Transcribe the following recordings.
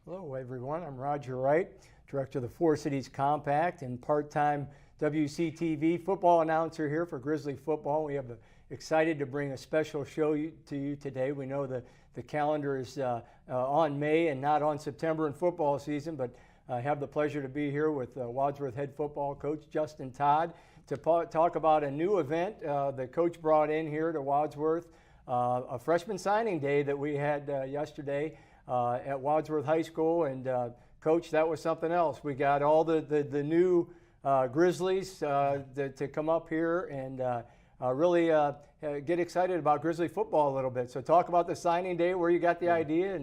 Hello, everyone. I'm Roger Wright, Director of the Four Cities Compact and part-time WCTV football announcer here for Grizzly football. We have excited to bring a special show to you today. We know the calendar is on May and not on September in football season, but I have the pleasure to be here with Wadsworth head football coach Justin Todd to talk about a new event the coach brought in here to Wadsworth, a freshman signing day that we had yesterday at Wadsworth High School. And Coach, that was something else. We got all the new Grizzlies to come up here and really get excited about Grizzly football a little bit. So talk about the signing day, where you got the idea,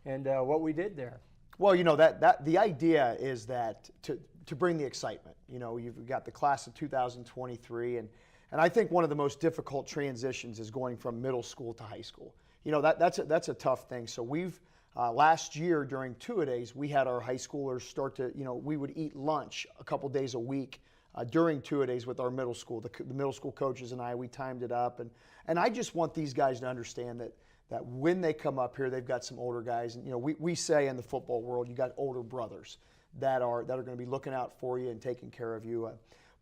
and what we did there. Well, you know, that the idea is that to bring the excitement. You know, you've got the class of 2023, and I think one of the most difficult transitions is going from middle school to high school. You know, that's a tough thing. So we've last year during two-a-days, we had our high schoolers start to, you know, we would eat lunch a couple days a week during two-a-days with our middle school. The middle school coaches and I, we timed it up. And I just want these guys to understand that when they come up here, they've got some older guys. And, you know, we say in the football world, you got older brothers that are going to be looking out for you and taking care of you.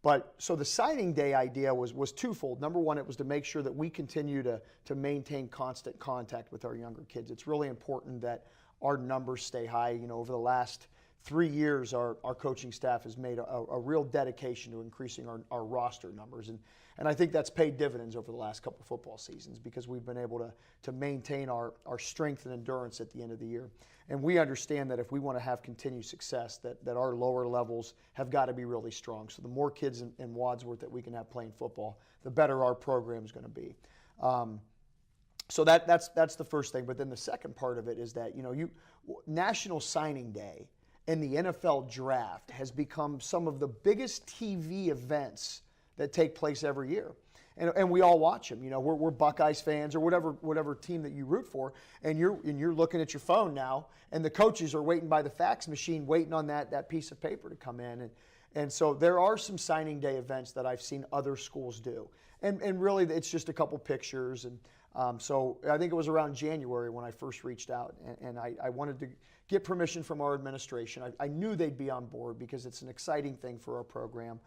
But so the signing day idea was twofold. Number one, it was to make sure that we continue to maintain constant contact with our younger kids. It's really important that our numbers stay high. You know, over the last 3 years, our coaching staff has made a real dedication to increasing our roster numbers. And I think that's paid dividends over the last couple of football seasons because we've been able to maintain our strength and endurance at the end of the year. And we understand that if we want to have continued success, that our lower levels have got to be really strong. So the more kids in Wadsworth that we can have playing football, the better our program is going to be. So that's the first thing. But then the second part of it is that, you know, National Signing Day and the NFL Draft has become some of the biggest TV events that take place every year. And we all watch them. You know, we're Buckeyes fans or whatever team that you root for, and you're looking at your phone now, and the coaches are waiting by the fax machine, waiting on that piece of paper to come in. And so there are some signing day events that I've seen other schools do. And really, it's just a couple pictures. And so I think it was around January when I first reached out, and I wanted to get permission from our administration. I knew they'd be on board because it's an exciting thing for our program.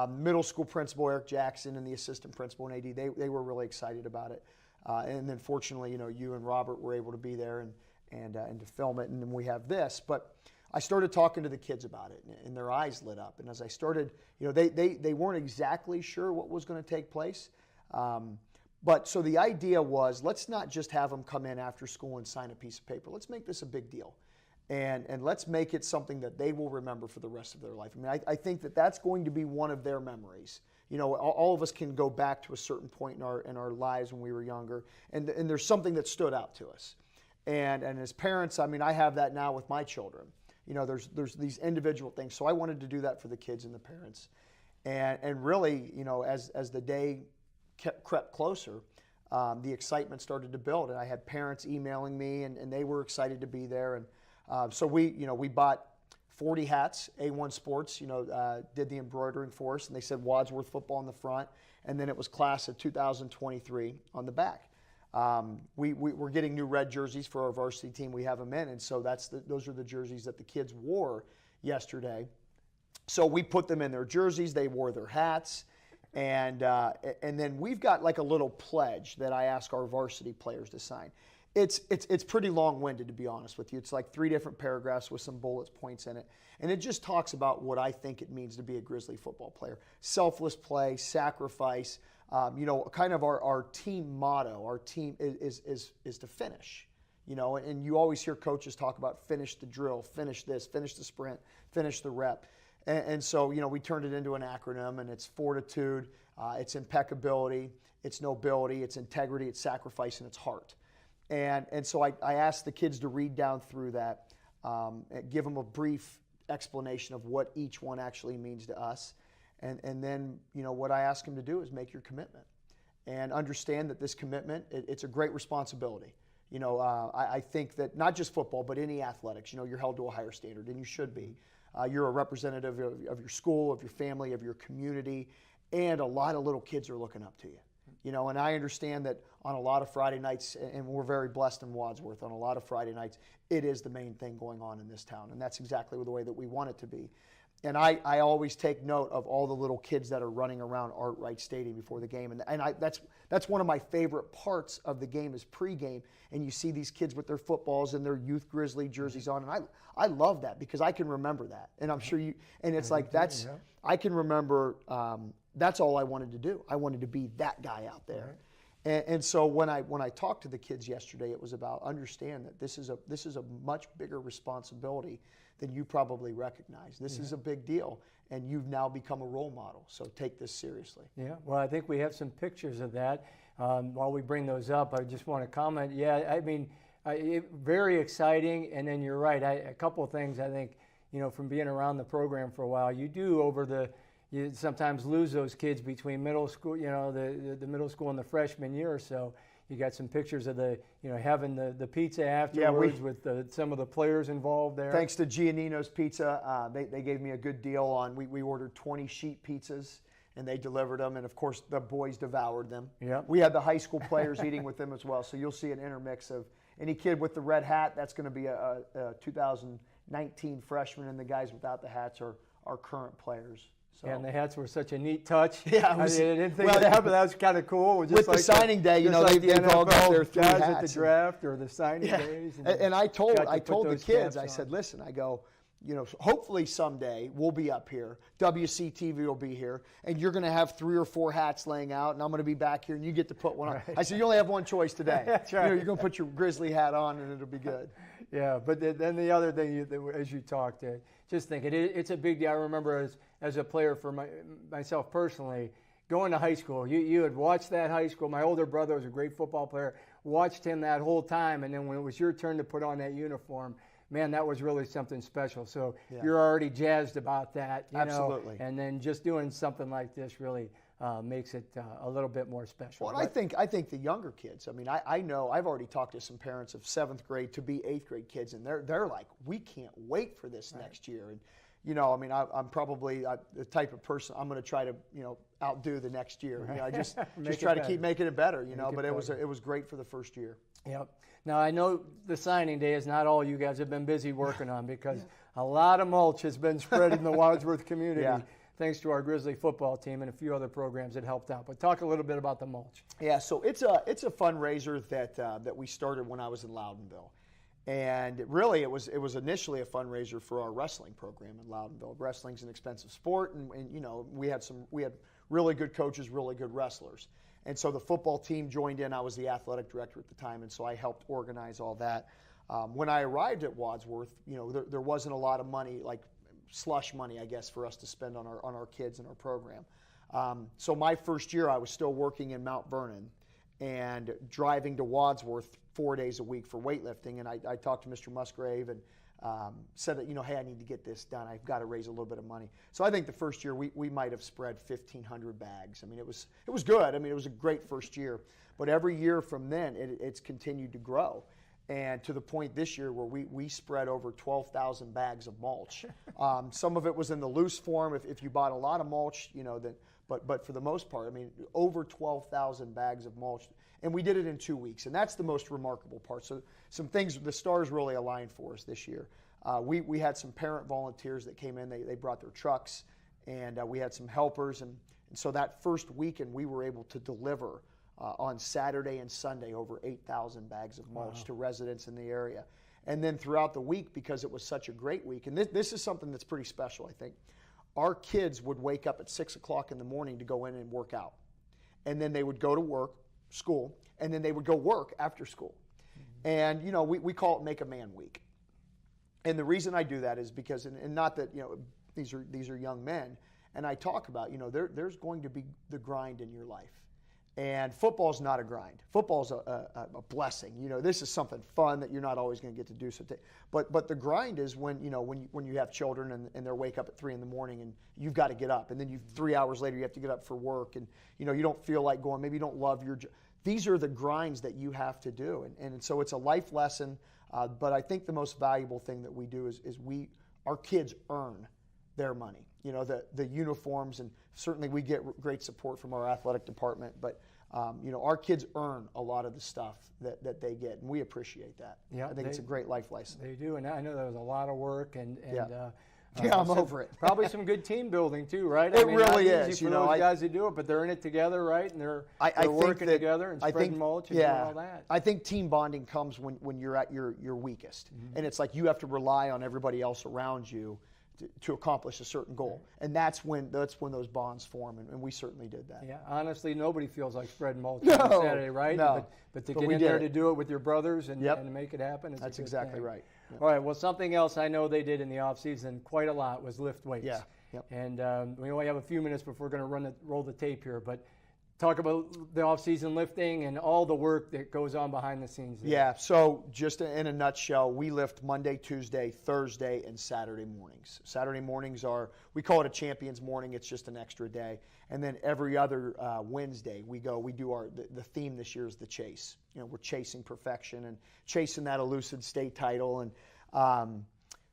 Middle school principal Eric Jackson and the assistant principal and AD, they were really excited about it. And then fortunately, you know, you and Robert were able to be there and to film it, and then we have this. But I started talking to the kids about it, and their eyes lit up. And as I started, you know, they weren't exactly sure what was going to take place. But so the idea was, let's not just have them come in after school and sign a piece of paper. Let's make this a big deal. And let's make it something that they will remember for the rest of their life. I mean, I think that's going to be one of their memories. You know, all of us can go back to a certain point in our lives when we were younger, and there's something that stood out to us. And as parents, I mean, I have that now with my children. You know, there's these individual things. So I wanted to do that for the kids and the parents. And really, you know, as the day crept closer, the excitement started to build. And I had parents emailing me, and they were excited to be there. And so we bought 40 hats. A1 Sports, you know, did the embroidering for us, and they said Wadsworth football on the front, and then it was class of 2023 on the back. We're getting new red jerseys for our varsity team. We have them in, and so those are the jerseys that the kids wore yesterday. So we put them in their jerseys. They wore their hats, and then we've got like a little pledge that I ask our varsity players to sign. It's pretty long-winded, to be honest with you. It's like 3 different paragraphs with some bullet points in it. And it just talks about what I think it means to be a Grizzly football player. Selfless play, sacrifice, you know, kind of our team motto. Our team is to finish, you know, and you always hear coaches talk about finish the drill, finish this, finish the sprint, finish the rep. And so, you know, we turned it into an acronym, and it's fortitude, it's impeccability, it's nobility, it's integrity, it's sacrifice, and it's heart. And so I asked the kids to read down through that, and give them a brief explanation of what each one actually means to us. And then, you know, what I ask them to do is make your commitment and understand that this commitment, it's a great responsibility. You know, I think that not just football, but any athletics, you know, you're held to a higher standard, and you should be. You're a representative of your school, of your family, of your community, and a lot of little kids are looking up to you. And I understand that on a lot of Friday nights, and we're very blessed in Wadsworth, on a lot of Friday nights, it is the main thing going on in this town, and that's exactly the way that we want it to be. And I always take note of all the little kids that are running around Art Wright Stadium before the game, and that's one of my favorite parts of the game is pregame, and you see these kids with their footballs and their youth Grizzly jerseys on, and I love that because I can remember that, and I'm sure you. And it's like that's I can remember. That's all I wanted to do. I wanted to be that guy out there. Right. And so when I talked to the kids yesterday, it was about understand that this is a much bigger responsibility than you probably recognize. This is a big deal, and you've now become a role model. So take this seriously. Yeah. Well, I think we have some pictures of that. While we bring those up, I just want to comment. Yeah, I mean, very exciting. And then you're right. A couple of things I think, from being around the program for a while, you do you sometimes lose those kids between middle school, the middle school and the freshman year or so. You got some pictures of having the pizza afterwards with some of the players involved there. Thanks to Giannino's Pizza, they gave me a good deal on. We ordered 20 sheet pizzas and they delivered them, and of course the boys devoured them. Yeah. We had the high school players eating with them as well, so you'll see an intermix of any kid with the red hat. That's going to be a 2019 freshman, and the guys without the hats are current players. So. Yeah, and the hats were such a neat touch. Yeah, I didn't think of that, but that was kind of cool. Just with like the signing day, they've all got their three guys hats at the draft or the signing days. And I told the kids, I said, listen, I go, hopefully someday we'll be up here. WCTV will be here, and you're going to have 3 or 4 hats laying out, and I'm going to be back here, and you get to put one on. Right. I said, you only have one choice today. That's right. You're going to put your Grizzly hat on, and it'll be good. Yeah, but then the other thing, as you talked, just thinking, it's a big deal. I remember as a player for myself personally, going to high school, you had watched that high school. My older brother was a great football player, watched him that whole time, and then when it was your turn to put on that uniform, man, that was really something special. So you're already jazzed about that. Absolutely. And then just doing something like this really makes it a little bit more special. Well, I think the younger kids, I mean, I know I've already talked to some parents of 7th grade to be 8th grade kids, and they're like, we can't wait for this next year. And, I mean, I'm probably the type of person I'm going to try to, outdo the next year. Right. I just try to keep making it better, but it was great for the first year. Yep. Now, I know the signing day is not all you guys have been busy working on because a lot of mulch has been spread in the Wadsworth community thanks to our Grizzly football team and a few other programs that helped out. But talk a little bit about the mulch. Yeah, so it's a fundraiser that we started when I was in Loudonville. And really, it was initially a fundraiser for our wrestling program in Loudonville. Wrestling's an expensive sport, and we had really good coaches, really good wrestlers. And so the football team joined in. I was the athletic director at the time, and so I helped organize all that. When I arrived at Wadsworth, there wasn't a lot of money, like slush money, I guess, for us to spend on our kids and our program. So my first year, I was still working in Mount Vernon and driving to Wadsworth 4 days a week for weightlifting. And I talked to Mr. Musgrave and said that, hey, I need to get this done. I've got to raise a little bit of money. So I think the first year we might have spread 1,500 bags. I mean, it was good. I mean, it was a great first year. But every year from then, it's continued to grow. And to the point this year where we spread over 12,000 bags of mulch. Some of it was in the loose form. If you bought a lot of mulch, then. But for the most part, I mean, over 12,000 bags of mulch. And we did it in 2 weeks. And that's the most remarkable part. So some things, the stars really aligned for us this year. We had some parent volunteers that came in. They brought their trucks. And we had some helpers. And so that first weekend, we were able to deliver on Saturday and Sunday over 8,000 bags of mulch to residents in the area. And then throughout the week, because it was such a great week, and this is something that's pretty special, I think. Our kids would wake up at 6 o'clock in the morning to go in and work out. And then they would go to school, and then they would go work after school. Mm-hmm. And, we call it Make a Man Week. And the reason I do that is because, and not that, these are young men, and I talk about, there's going to be the grind in your life. And football's not a grind. Football's a blessing. This is something fun that you're not always going to get to do. But the grind is when you have children and they wake up at 3 in the morning and you've got to get up, and then 3 hours later you have to get up for work, and you don't feel like going. Maybe you don't love your job. These are the grinds that you have to do, and so it's a life lesson. But I think the most valuable thing that we do is our kids earn their money. The uniforms, and certainly we get great support from our athletic department, but Our kids earn a lot of the stuff that they get, and we appreciate that. Yeah, I think it's a great life lesson. They do, and I know there was a lot of work and I'm over it. Probably some good team building too, right? It really is. Easy for those guys to do it, but they're in it together, right? And they're working together and spreading mulch and doing all that. I think team bonding comes when you're at your weakest, and it's like you have to rely on everybody else around you to accomplish a certain goal, and that's when those bonds form, and we certainly did that. Yeah, honestly, nobody feels like spreading mulch on Saturday, right? No, but to get in there to do it with your brothers and make it happen is that's a good exactly thing. right. Yep. All right. Well, something else I know they did in the off season quite a lot was lift weights. Yeah. Yep. And we only have a few minutes before we're going to roll the tape here, but talk about the off-season lifting and all the work that goes on behind the scenes there. Yeah, so just in a nutshell, we lift Monday, Tuesday, Thursday, and Saturday mornings. Saturday mornings we call it a champions morning. It's just an extra day. And then every other Wednesday, we do the theme this year is the chase. We're chasing perfection and chasing that elusive state title. And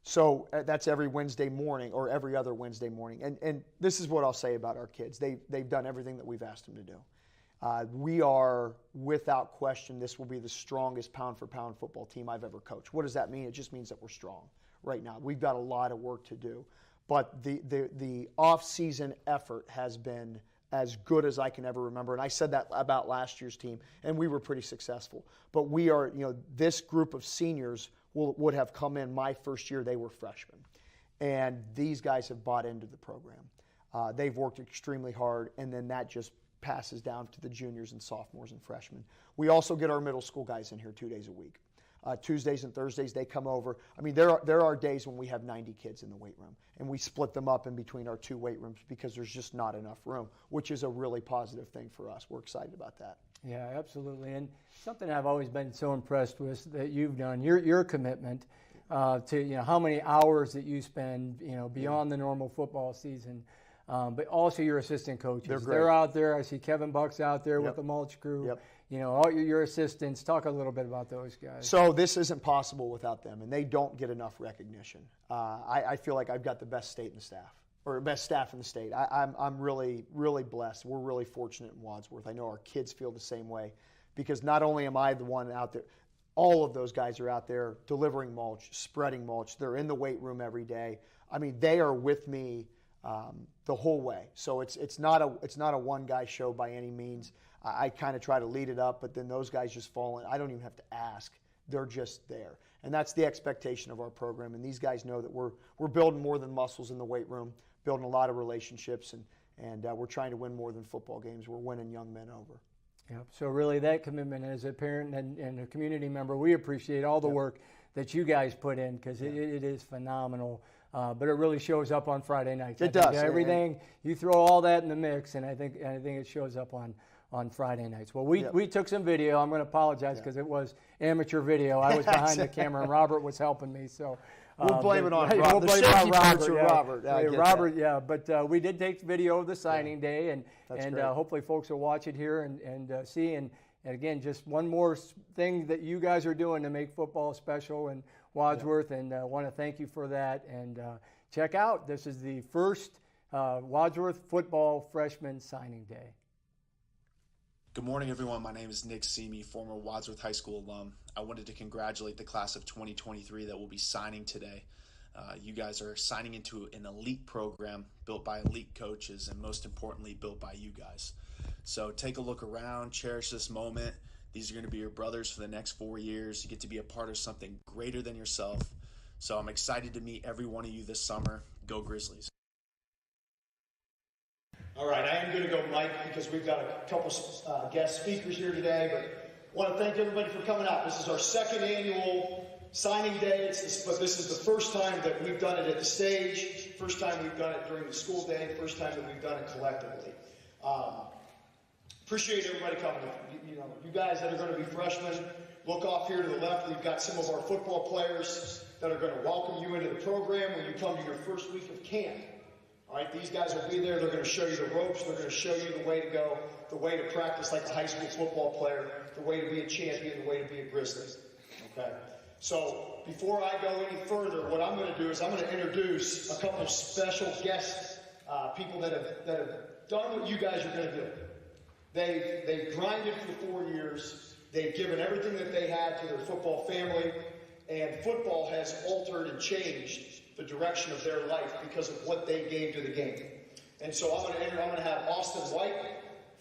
so that's every Wednesday morning or every other Wednesday morning. And this is what I'll say about our kids. They've done everything that we've asked them to do. We are, without question, this will be the strongest pound-for-pound football team I've ever coached. What does that mean? It just means that we're strong right now. We've got a lot of work to do. But the off-season effort has been as good as I can ever remember. And I said that about last year's team, and we were pretty successful. But we are, this group of seniors would have come in my first year. They were freshmen. And these guys have bought into the program. They've worked extremely hard, and then that just passes down to the juniors and sophomores and freshmen. We also get our middle school guys in here 2 days a week. Tuesdays and Thursdays, they come over. I mean, there are days when we have 90 kids in the weight room, and we split them up in between our two weight rooms because there's just not enough room, which is a really positive thing for us. We're excited about that. Yeah, absolutely. And something I've always been so impressed with that you've done, your commitment to how many hours that you spend beyond the normal football season, but also your assistant coaches. They're out there. I see Kevin Buck's out there with the mulch crew. Yep. All your assistants. Talk a little bit about those guys. So this isn't possible without them, and they don't get enough recognition. I feel like I've got the best state in the staff, or best staff in the state. I'm really, really blessed. We're really fortunate in Wadsworth. I know our kids feel the same way, because not only am I the one out there, all of those guys are out there delivering mulch, spreading mulch. They're in the weight room every day. I mean, they are with me the whole way. So it's not a one guy show by any means. I kind of try to lead it up, but then those guys just fall in. I don't even have to ask. They're just there. And that's the expectation of our program. And these guys know that we're building more than muscles in the weight room, building a lot of relationships, and we're trying to win more than football games. We're winning young men over. Yep. So really that commitment as a parent and a community member, we appreciate all the work that you guys put in, because it is phenomenal. But it really shows up on Friday nights. It does. Everything, you throw all that in the mix, and I think it shows up on Friday nights. Well, we took some video. I'm going to apologize because it was amateur video. I was behind the camera, and Robert was helping me. So we'll blame it on Robert. We'll blame it on Robert. Robert. But we did take video of the signing day, and hopefully folks will watch it here and see. And again, just one more thing that you guys are doing to make football special in Wadsworth, and I want to thank you for that. And check out, this is the first Wadsworth football freshman signing day. Good morning, everyone. My name is Nick Seamy, former Wadsworth High School alum. I wanted to congratulate the class of 2023 that will be signing today. You guys are signing into an elite program built by elite coaches, and most importantly, built by you guys. So take a look around, cherish this moment. These are going to be your brothers for the next 4 years. You get to be a part of something greater than yourself. So I'm excited to meet every one of you this summer. Go Grizzlies. All right, I am going to go Mike because we've got a couple guest speakers here today, but I want to thank everybody for coming out. This is our second annual signing day, but this is the first time that we've done it at the stage, first time we've done it during the school day, first time that we've done it collectively. Appreciate everybody coming. You guys that are going to be freshmen, look off here to the left. We've got some of our football players that are going to welcome you into the program when you come to your first week of camp. All right, these guys will be there. They're going to show you the ropes. They're going to show you the way to go, the way to practice like a high school football player, the way to be a champion, the way to be a Grizzly. Okay? So before I go any further, what I'm going to do is I'm going to introduce a couple of special guest people that have done what you guys are going to do. They've grinded for 4 years. They've given everything that they had to their football family, and football has altered and changed the direction of their life because of what they gave to the game. And so I'm going to have Austin White,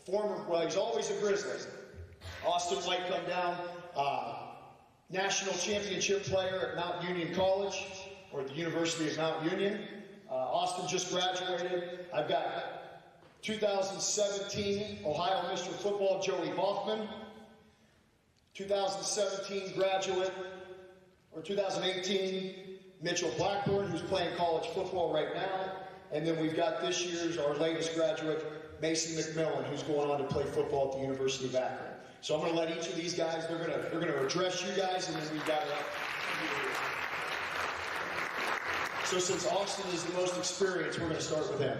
he's always a Grizzly. Austin White come down, national championship player at Mount Union College, or at the University of Mount Union. Austin just graduated. I've got 2017 Ohio Mr. Football Joey Hoffman, 2017 graduate, or 2018 Mitchell Blackburn, who's playing college football right now. And then we've got this year's, our latest graduate, Mason McMillan, who's going on to play football at the University of Akron. So I'm going to let each of these guys, they're going to address you guys, and then we've got So since Austin is the most experienced, we're going to start with him.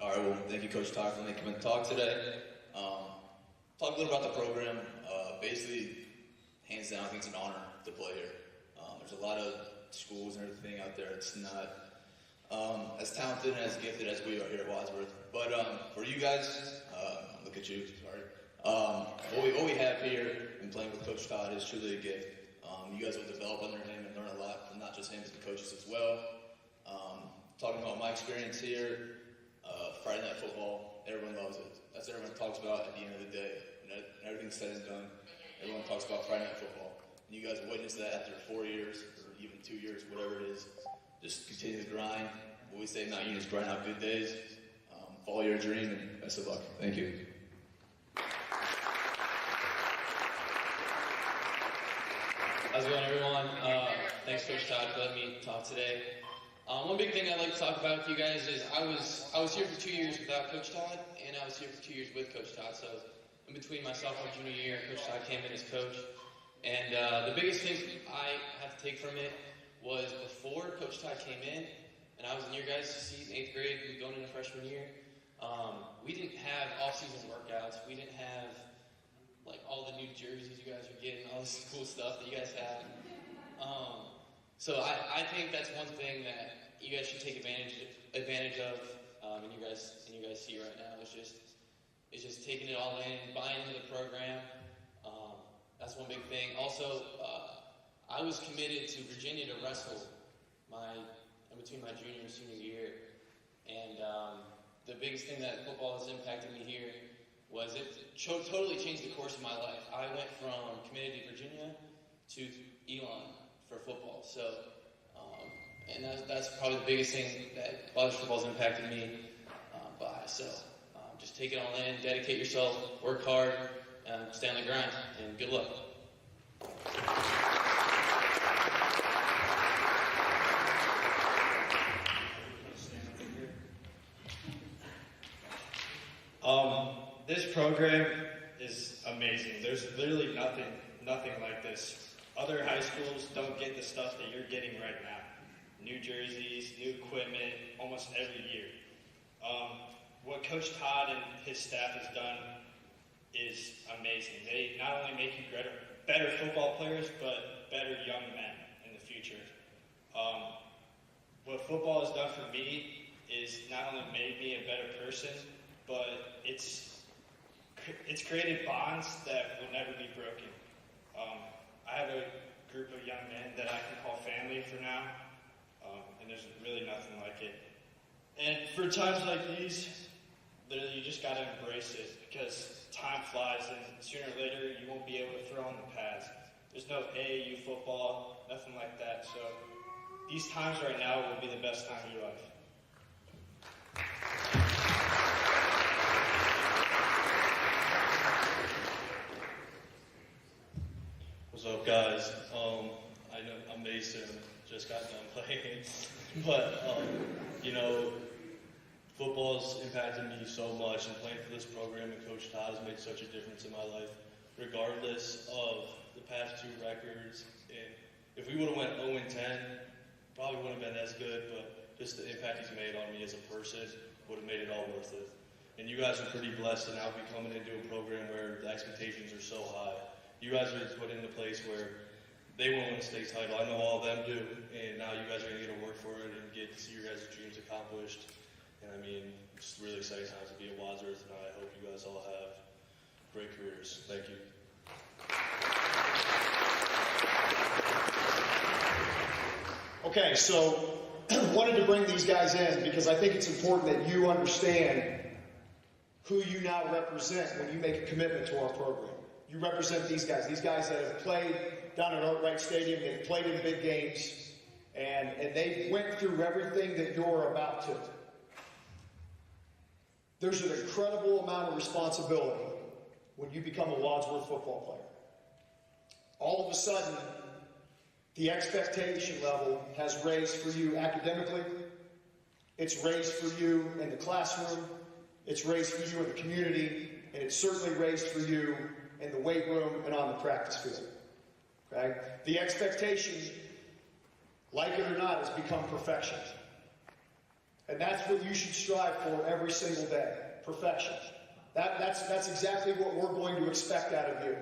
All right, well, thank you, Coach Todd, for letting me come and talk today. Talk a little about the program. Basically, hands down, I think it's an honor to play here. There's a lot of schools and everything out there. It's not as talented and as gifted as we are here at Wadsworth. But for you guys, look at you, sorry. What we have here in playing with Coach Todd is truly a gift. You guys will develop under him and learn a lot from not just him, but the coaches as well. Talking about my experience here, Friday Night Football, everyone loves it. That's what everyone talks about at the end of the day. When everything's said and done, everyone talks about Friday Night Football. And you guys witnessed that after 4 years, or even 2 years, whatever it is. Just continue to grind. What we say, Mount Union is grind out good days. Follow your dream, and best of luck. Thank you. How's it going, everyone? Thanks, Coach Todd, for letting me talk today. One big thing I'd like to talk about with you guys is I was here for 2 years without Coach Todd, and I was here for 2 years with Coach Todd. So in between my sophomore and junior year, Coach Todd came in as coach. And the biggest thing I have to take from it was before Coach Todd came in, and I was in your guys' seat in 8th grade, going into freshman year, we didn't have off-season workouts. We didn't have like all the new jerseys you guys are getting, all this cool stuff that you guys have. So I think that's one thing that you guys should take advantage of, and you guys see right now. It's just taking it all in, buying into the program. That's one big thing. Also, I was committed to Virginia to wrestle in between my junior and senior year, and the biggest thing that football has impacted me here was it totally changed the course of my life. I went from committed to Virginia to Elon for football. So, and that's probably the biggest thing that college football has impacted me by. So, just take it all in, dedicate yourself, work hard, stay on the grind, and good luck. This program is amazing. There's literally nothing like this. Other high schools don't get the stuff that you're getting right now. New jerseys, new equipment, almost every year. What Coach Todd and his staff has done is amazing. They not only make you better football players, but better young men in the future. What football has done for me is not only made me a better person, but it's created bonds that will never be broken. I have a group of young men that I can call family for now, and there's really nothing like it. And for times like these, literally you just got to embrace it, because time flies, and sooner or later you won't be able to throw in the pads. There's no AAU football, nothing like that. So these times right now will be the best time of your life. What's up, guys? I know I'm Mason, just got done playing, but football's impacted me so much, and playing for this program and Coach Todd has made such a difference in my life, regardless of the past 2 records. And if we would have went 0-10, probably wouldn't have been as good, but just the impact he's made on me as a person would have made it all worth it. And you guys are pretty blessed to now be coming into a program where the expectations are so high. You guys are put in a place where they won't win a state title. I know all of them do, and now you guys are going to get to work for it and get to see your guys' dreams accomplished. And I mean, it's really exciting times to be at Wadsworth, and I hope you guys all have great careers. Thank you. Okay, so wanted to bring these guys in because I think it's important that you understand who you now represent when you make a commitment to our program. You represent these guys that have played down at Art Wright Stadium, they've played in big games, and they went through everything that you're about to. There's an incredible amount of responsibility when you become a Wadsworth football player. All of a sudden, the expectation level has raised for you academically. It's raised for you in the classroom. It's raised for you in the community. And it's certainly raised for you in the weight room and on the practice field. Okay? The expectation, like it or not, has become perfection. And that's what you should strive for every single day. Perfection. That's exactly what we're going to expect out of you.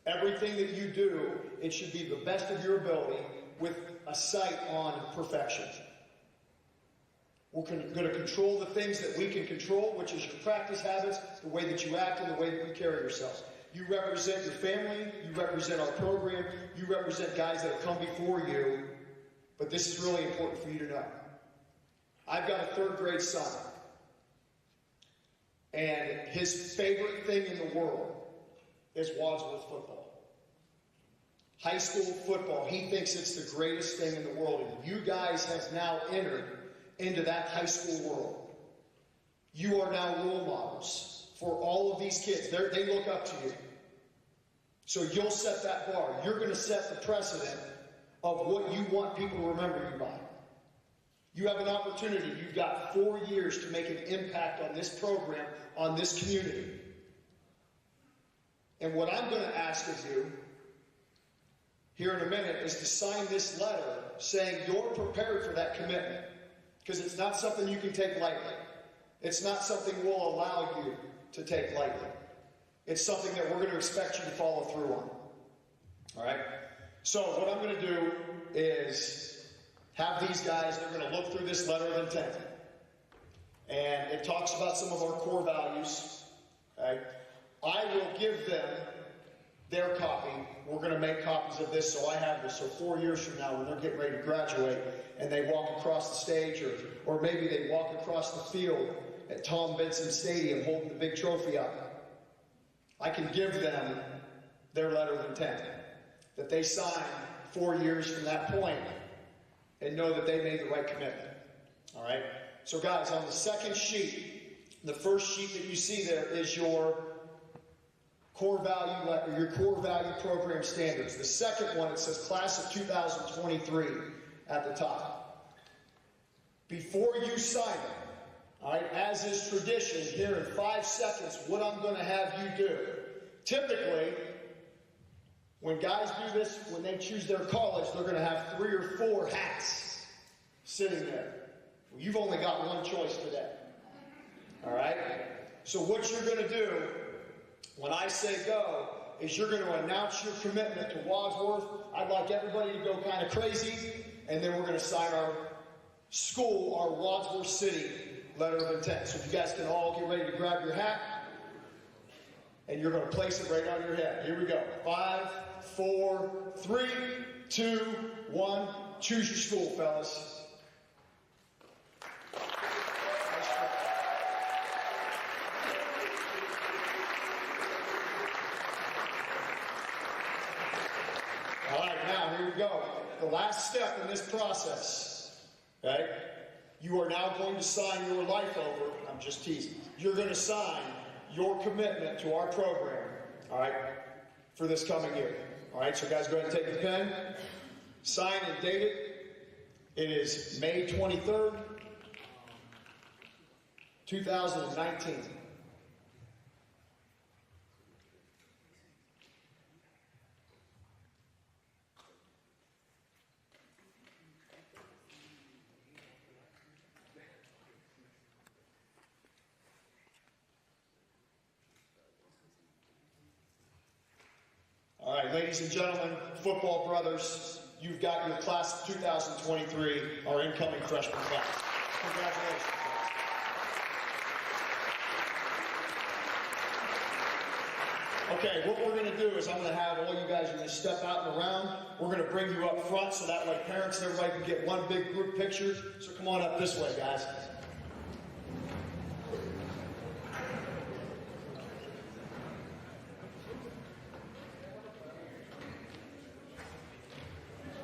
Everything that you do, it should be the best of your ability with a sight on perfection. We're going to control the things that we can control, which is your practice habits, the way that you act, and the way that you carry yourselves. You represent your family, you represent our program, you represent guys that have come before you, but this is really important for you to know. I've got a third grade son, and his favorite thing in the world is Wadsworth football. High school football, he thinks it's the greatest thing in the world. And you guys have now entered into that high school world. You are now role models for all of these kids. They look up to you. So you'll set that bar. You're going to set the precedent of what you want people to remember you by. You have an opportunity. You've got 4 years to make an impact on this program, on this community. And what I'm going to ask of you here in a minute is to sign this letter saying you're prepared for that commitment. Because it's not something you can take lightly. It's not something we'll allow you to take lightly. It's something that we're going to expect you to follow through on. All right? So what I'm going to do is have these guys, they're going to look through this letter of intent. And it talks about some of our core values. Okay? I will give them their copy. We're going to make copies of this, so I have this. So 4 years from now, when they're getting ready to graduate, and they walk across the stage, or maybe they walk across the field at Tom Benson Stadium holding the big trophy up, I can give them their letter of intent, that they signed 4 years from that point, and know that they made the right commitment. All right? So guys, on the second sheet, the first sheet that you see there is your core value letter, your core value program standards. The second one, it says class of 2023 at the top. Before you sign it, all right, as is tradition, here in 5 seconds, what I'm going to have you do. Typically, when guys do this, when they choose their college, they're going to have 3 or 4 hats sitting there. Well, you've only got one choice today. All right? So what you're going to do when I say go is you're going to announce your commitment to Wadsworth. I'd like everybody to go kind of crazy, and then we're going to sign our school, our Wadsworth City letter of intent. So if you guys can all get ready to grab your hat, and you're going to place it right on your head. Here we go. 5, 4, 3, 2, 1. Choose your school, fellas. All right, now here we go. The last step in this process, okay? You are now going to sign your life over. I'm just teasing. You're going to sign your commitment to our program, all right, for this coming year. All right, so guys, go ahead and take the pen, sign and date it. It is May 23rd, 2019. All right, ladies and gentlemen, football brothers, you've got your class of 2023, our incoming freshman class. Congratulations. Okay, what we're going to do is I'm going to have all you guys are going to step out and around. We're going to bring you up front so that way parents and everybody can get one big group picture. So come on up this way, guys.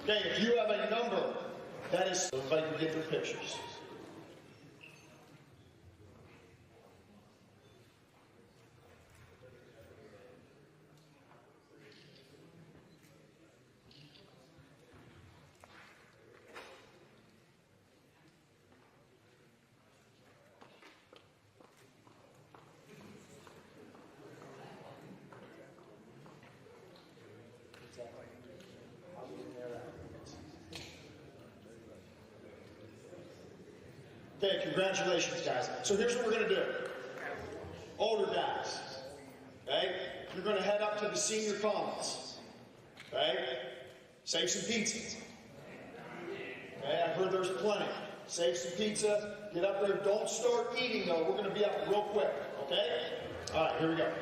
Okay, if you have a number, that is so everybody can get their pictures. Okay, congratulations, guys. So here's what we're going to do. Older guys, okay? You're going to head up to the senior commons, okay? Save some pizza. Okay, I've heard there's plenty. Save some pizza. Get up there. Don't start eating, though. We're going to be up real quick, okay? All right, here we go.